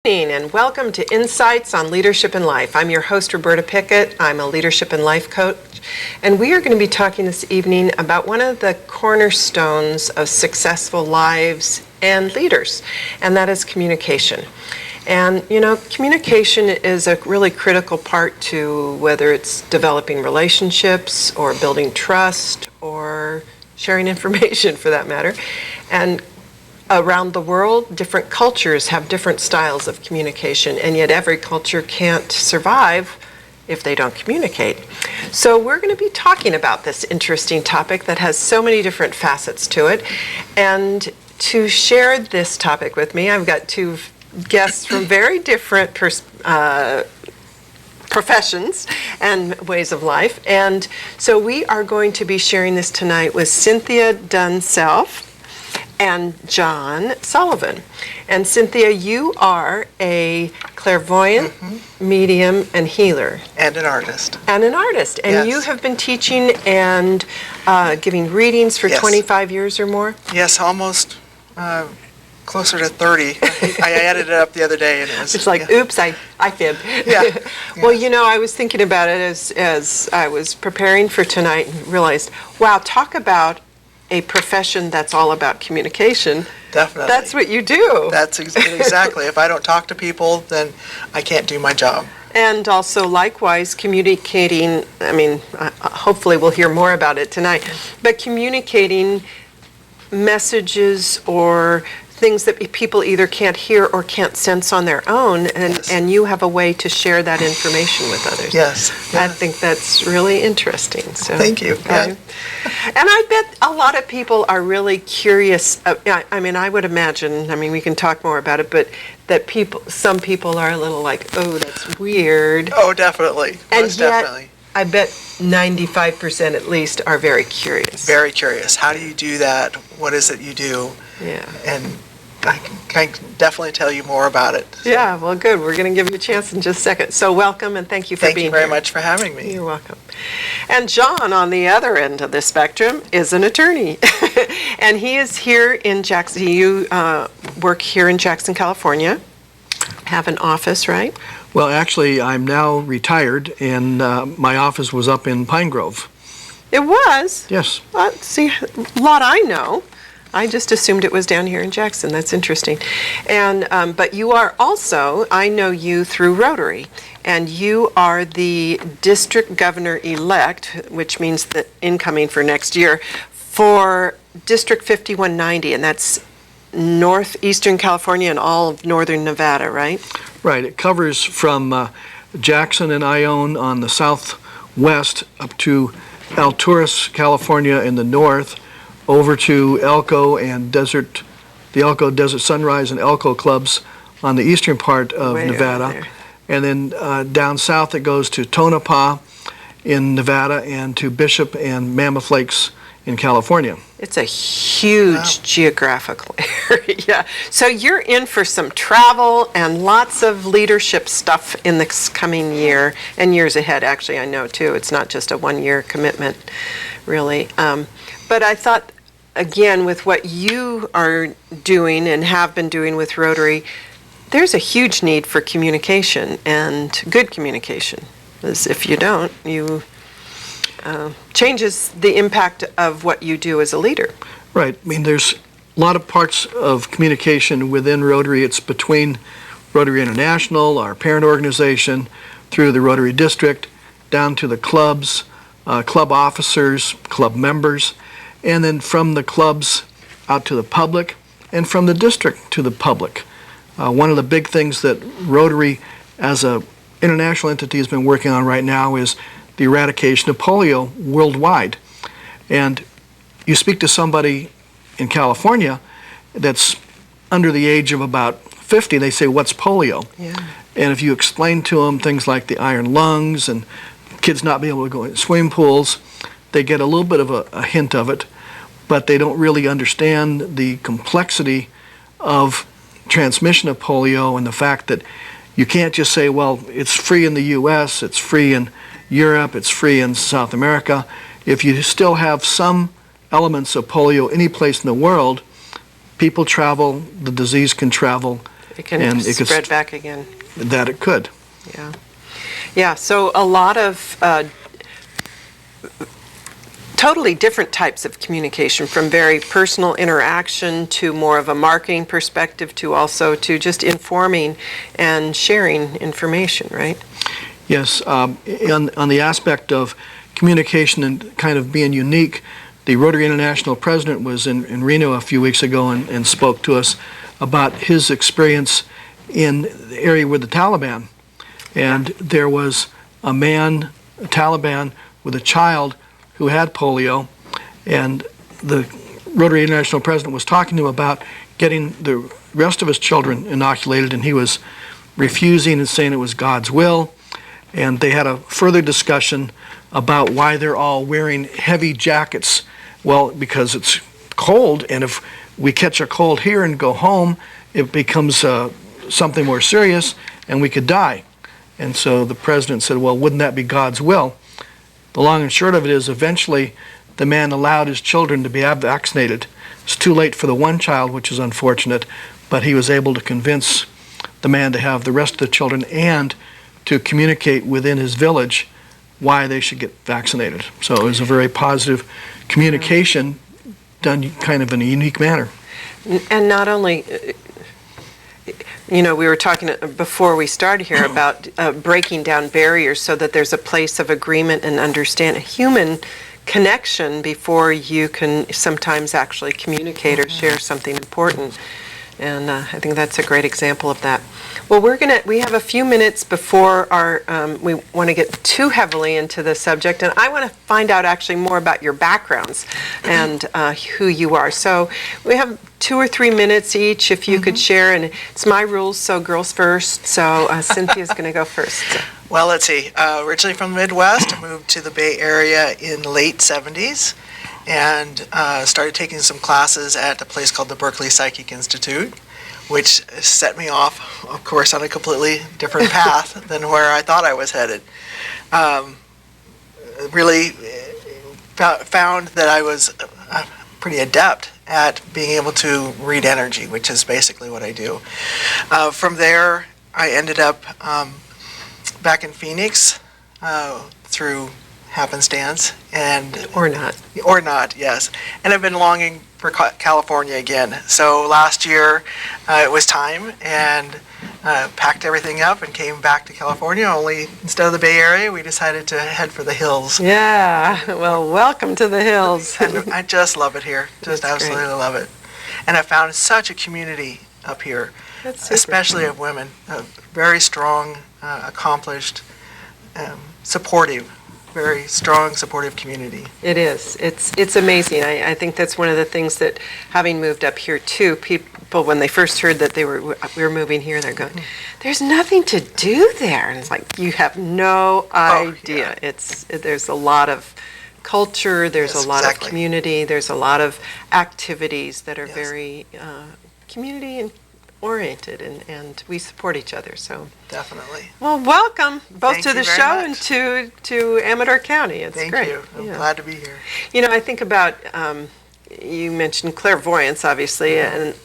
Good evening and welcome to Insights on Leadership in Life. I'm your host, Roberta Pickett. I'm a leadership and life coach, and we are going to be talking this evening about one of the cornerstones of successful lives and leaders, and that is communication. And you know, communication is a really critical part to whether it's developing relationships or building trust or sharing information for that matter. And around the world, different cultures have different styles of communication, and yet every culture can't survive if they don't communicate. So we're going to be talking about this interesting topic that has so many different facets to it. And to share this topic with me, I've got two guests from very different professions and ways of life. And so we are going to be sharing this tonight with Cynthia Dunn-Selph and John Sullivan. And Cynthia, you are a clairvoyant, medium, and healer. And an artist. And an artist. And yes. You have been teaching and giving readings for 25 years or more? Yes, almost closer to 30. I added it up the other day, and it was... It's like, oops, I fibbed. Yeah. Well, you know, I was thinking about it as I was preparing for tonight and realized, wow, talk about a profession that's all about communication. Definitely. That's what you do. That's exactly. If I don't talk to people, then I can't do my job. And also, likewise, communicating, I mean, hopefully we'll hear more about it tonight, but communicating messages or things that people either can't hear or can't sense on their own, and you have a way to share that information with others. Yes. I think that's really interesting. So, thank you. And I bet a lot of people are really curious. I mean, I would imagine, I mean, we can talk more about it, but that some people are a little like, oh, that's weird. Oh, definitely. And most yet, definitely. I bet 95% at least are very curious. Very curious. How do you do that? What is it you do? Yeah. And I can definitely tell you more about it. So. Yeah, well, good. We're going to give you a chance in just a second. So welcome, and thank you for being here. Thank you very much for having me. You're welcome. And John, on the other end of the spectrum, is an attorney. And he is here in Jackson. You work here in Jackson, California. Have an office, right? Well, actually, I'm now retired, and my office was up in Pine Grove. It was? Yes. See, a lot I know. I just assumed it was down here in Jackson. That's interesting. And but you are also, I know you through Rotary, and you are the district governor-elect, which means the incoming for next year, for District 5190, and that's northeastern California and all of northern Nevada, right? Right. It covers from Jackson and Ione on the southwest up to Alturas, California in the north, over to Elko and the Elko Desert Sunrise and Elko clubs on the eastern part of Nevada. And then down south it goes to Tonopah in Nevada and to Bishop and Mammoth Lakes in California. It's a huge geographical area. So you're in for some travel and lots of leadership stuff in this coming year and years ahead. Actually, I know too. It's not just a one-year commitment, really. But I thought, again, with what you are doing and have been doing with Rotary, there's a huge need for communication and good communication. Because if you don't, you changes the impact of what you do as a leader. Right. I mean, there's a lot of parts of communication within Rotary. It's between Rotary International, our parent organization, through the Rotary District, down to the clubs, club officers, club members, and then from the clubs out to the public, and from the district to the public. One of the big things that Rotary as an international entity has been working on right now is the eradication of polio worldwide. And you speak to somebody in California that's under the age of about 50, they say, what's polio? Yeah. And if you explain to them things like the iron lungs and kids not being able to go in swimming pools, they get a little bit of a hint of it, but they don't really understand the complexity of transmission of polio and the fact that you can't just say, well, it's free in the U.S., it's free in Europe, it's free in South America. If you still have some elements of polio any place in the world, people travel, the disease can travel, It can And it could spread back again. That it could. Yeah. Yeah, so a lot of totally different types of communication, from very personal interaction to more of a marketing perspective to also to just informing and sharing information, right? Yes, on the aspect of communication and kind of being unique, the Rotary International president was in Reno a few weeks ago and spoke to us about his experience in the area with the Taliban. And there was a Taliban with a child who had polio, and the Rotary International president was talking to him about getting the rest of his children inoculated, and he was refusing and saying it was God's will. And they had a further discussion about why they're all wearing heavy jackets. Well, because it's cold, and if we catch a cold here and go home, it becomes something more serious, and we could die. And so the president said, well, wouldn't that be God's will? The long and short of it is, eventually the man allowed his children to be vaccinated. It's too late for the one child, which is unfortunate, but he was able to convince the man to have the rest of the children and to communicate within his village why they should get vaccinated. So it was a very positive communication done kind of in a unique manner. And not only, we were talking before we started here about breaking down barriers so that there's a place of agreement and understanding, human connection before you can sometimes actually communicate or share something important. And I think that's a great example of that. Well, we have a few minutes before we want to get too heavily into the subject, and I want to find out actually more about your backgrounds and who you are. So we have 2 or 3 minutes each if you could share, and it's my rules, so girls first. So Cynthia's going to go first. Well, let's see. Originally from the Midwest, I moved to the Bay Area in the late 70s and started taking some classes at a place called the Berkeley Psychic Institute, which set me off, of course, on a completely different path than where I thought I was headed. Really found that I was pretty adept at being able to read energy, which is basically what I do. From there, I ended up back in Phoenix through happenstance, and Or not. yes. And I've been longing for California again. So last year it was time, and packed everything up and came back to California. Only instead of the Bay Area, we decided to head for the hills. Yeah, well, welcome to the hills. And I just love it here. Just That's absolutely great. love it. And I found such a community up here, That's super. especially of women. Very strong, accomplished, supportive. Very strong, supportive community. It is. It's amazing. I think that's one of the things that, having moved up here too, people, when they first heard that we were moving here, they're going, there's nothing to do there. And it's like, you have no idea. Yeah. There's a lot of culture, there's Yes, a lot exactly. of community, there's a lot of activities that are Yes. very community and oriented, and we support each other. So, Definitely. well, welcome both Thank to you the very show much. and to Amador County. It's Thank great. you. I'm Yeah. glad to be here. I think about, you mentioned clairvoyance, obviously, and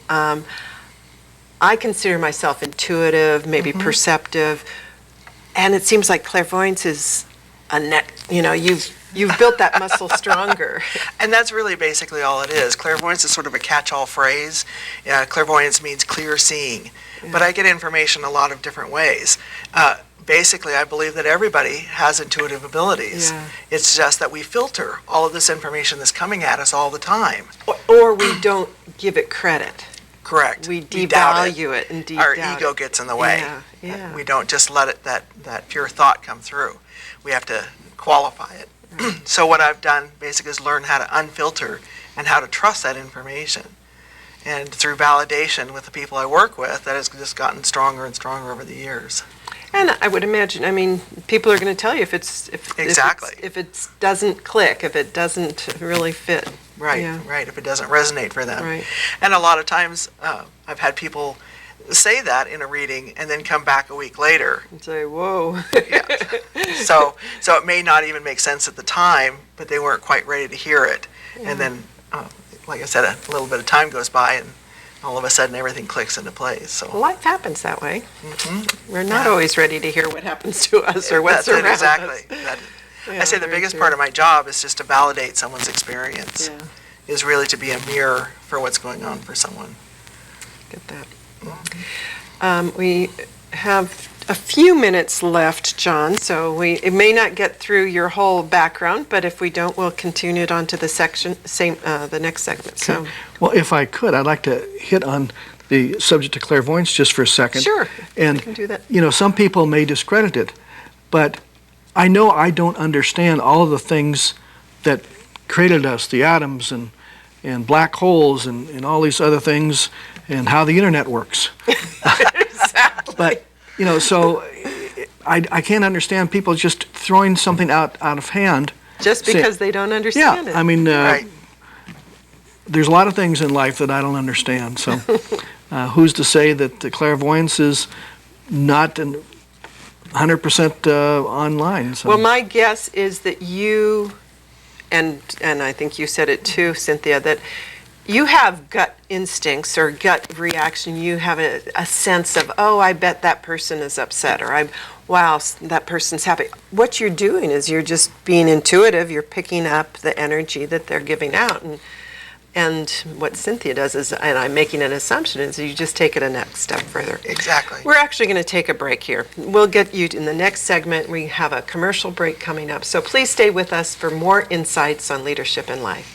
I consider myself intuitive, maybe perceptive, and it seems like clairvoyance is a net, you've built that muscle stronger. And that's really basically all it is. Clairvoyance is sort of a catch-all phrase. Clairvoyance means clear seeing. But I get information a lot of different ways. Basically, I believe that everybody has intuitive abilities. Yeah. It's just that we filter all of this information that's coming at us all the time. Or we don't give it credit. Correct. We doubt devalue it and Our doubt ego it. gets in the way. Yeah. We don't just let it that pure thought come through. We have to qualify it. So what I've done basically is learn how to unfilter and how to trust that information. And through validation with the people I work with, that has just gotten stronger and stronger over the years. And I would imagine, people are going to tell you if Exactly. if it doesn't click, if it doesn't really fit. Right, Yeah. right, if it doesn't resonate for them. Right. And a lot of times I've had people say that in a reading and then come back a week later. And say, whoa. So it may not even make sense at the time, but they weren't quite ready to hear it. And then, like I said, a little bit of time goes by and all of a sudden everything clicks into place. So Life happens that way. We're not always ready to hear what happens to us or what's that's it, around exactly. us. I say the biggest part of my job is just to validate someone's experience. Yeah, Is really to be a mirror for what's going on for someone. get that. We have a few minutes left, John, so it may not get through your whole background, but if we don't, we'll continue it on to the next segment. So, Well, if I could, I'd like to hit on the subject of clairvoyance just for a second. sure, And, we can do that. some people may discredit it, but I know I don't understand all of the things that created us, the atoms and black holes and all these other things, and how the internet works. Exactly. But, so I can't understand people just throwing something out of hand. Just say- because they don't understand it. I mean, Right. there's a lot of things in life that I don't understand. So who's to say that the clairvoyance is not 100% online? So. Well, my guess is that you, and I think you said it too, Cynthia, that you have gut instincts or gut reaction. You have a sense of, oh, I bet that person is upset, or wow, that person's happy. What you're doing is you're just being intuitive. You're picking up the energy that they're giving out, and what Cynthia does is, and I'm making an assumption, is you just take it a next step further. Exactly. We're actually going to take a break here. We'll get you in the next segment. We have a commercial break coming up, so please stay with us for more insights on leadership in life.